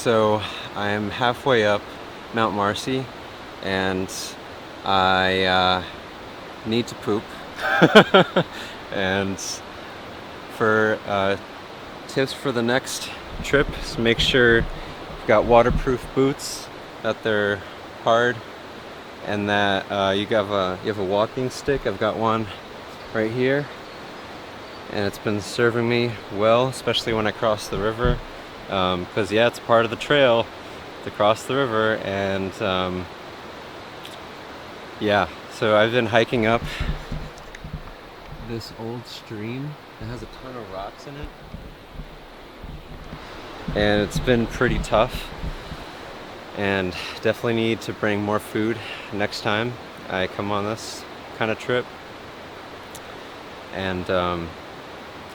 so I'm halfway up Mount Marcy and I need to poop. And for tips for the next trip, is make sure you've got waterproof boots, that they're hard, and that you have a walking stick. I've got one right here, and it's been serving me well, especially when I cross the river, because yeah, it's part of the trail to cross the river. And yeah, so I've been hiking up this old stream that has a ton of rocks in it, and it's been pretty tough, and definitely need to bring more food next time I come on this kind of trip. And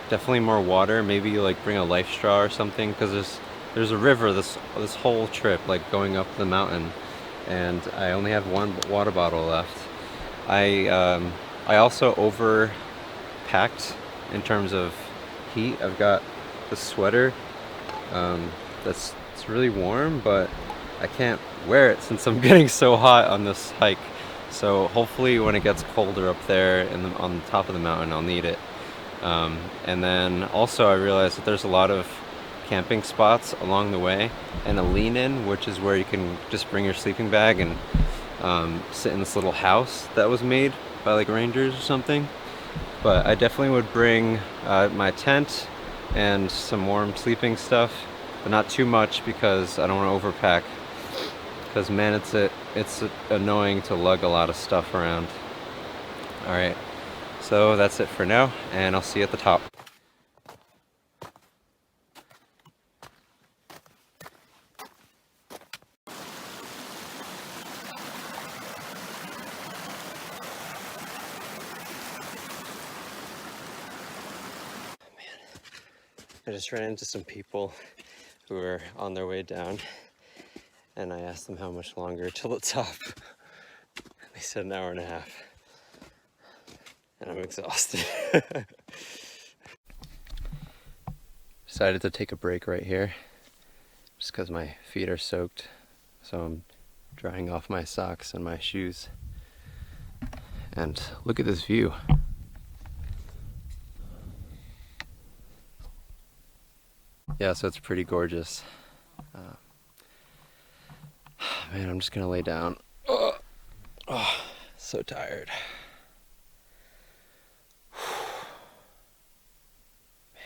definitely more water, maybe like bring a life straw or something, because there's a river this whole trip, like going up the mountain, and I only have one water bottle left. I also over packed in terms of heat. I've got the sweater it's really warm, but I can't wear it since I'm getting so hot on this hike. So hopefully when it gets colder up there on the top of the mountain, I'll need it. And then also I realized that there's a lot of camping spots along the way, and a lean-in, which is where you can just bring your sleeping bag and sit in this little house that was made by like rangers or something. But I definitely would bring my tent and some warm sleeping stuff, but not too much because I don't want to overpack. Because man, it's annoying to lug a lot of stuff around. All right, so that's it for now, and I'll see you at the top. I just ran into some people who were on their way down, and I asked them how much longer till the top. They said an hour and a half, and I'm exhausted. Decided to take a break right here, just because my feet are soaked, so I'm drying off my socks and my shoes. And look at this view. Yeah, so it's pretty gorgeous. Man, I'm just gonna lay down. Oh, so tired. Man,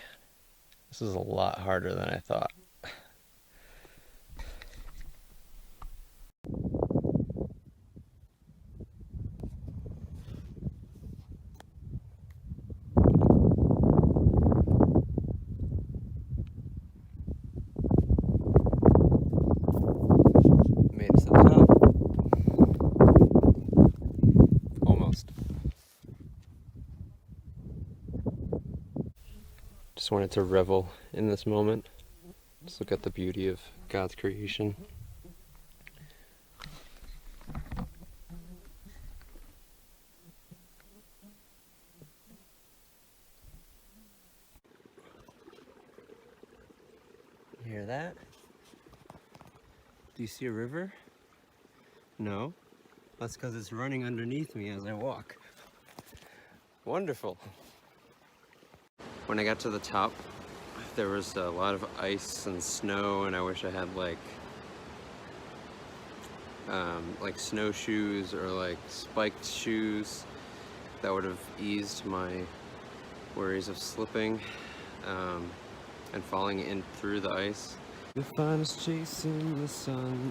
this is a lot harder than I thought. Made it to the top. Almost. Just wanted to revel in this moment. Just look at the beauty of God's creation. You hear that? Do you see a river? No? That's because it's running underneath me as I walk. Wonderful. When I got to the top, there was a lot of ice and snow, and I wish I had like snowshoes or like spiked shoes. That would have eased my worries of slipping and falling in through the ice. You'll find us chasing the sun.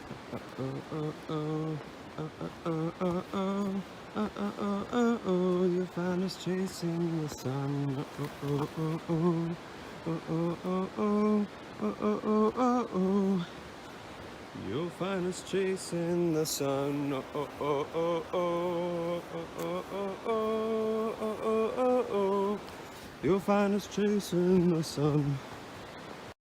You'll find us chasing the sun. You'll find us chasing the sun. You'll find us chasing the sun.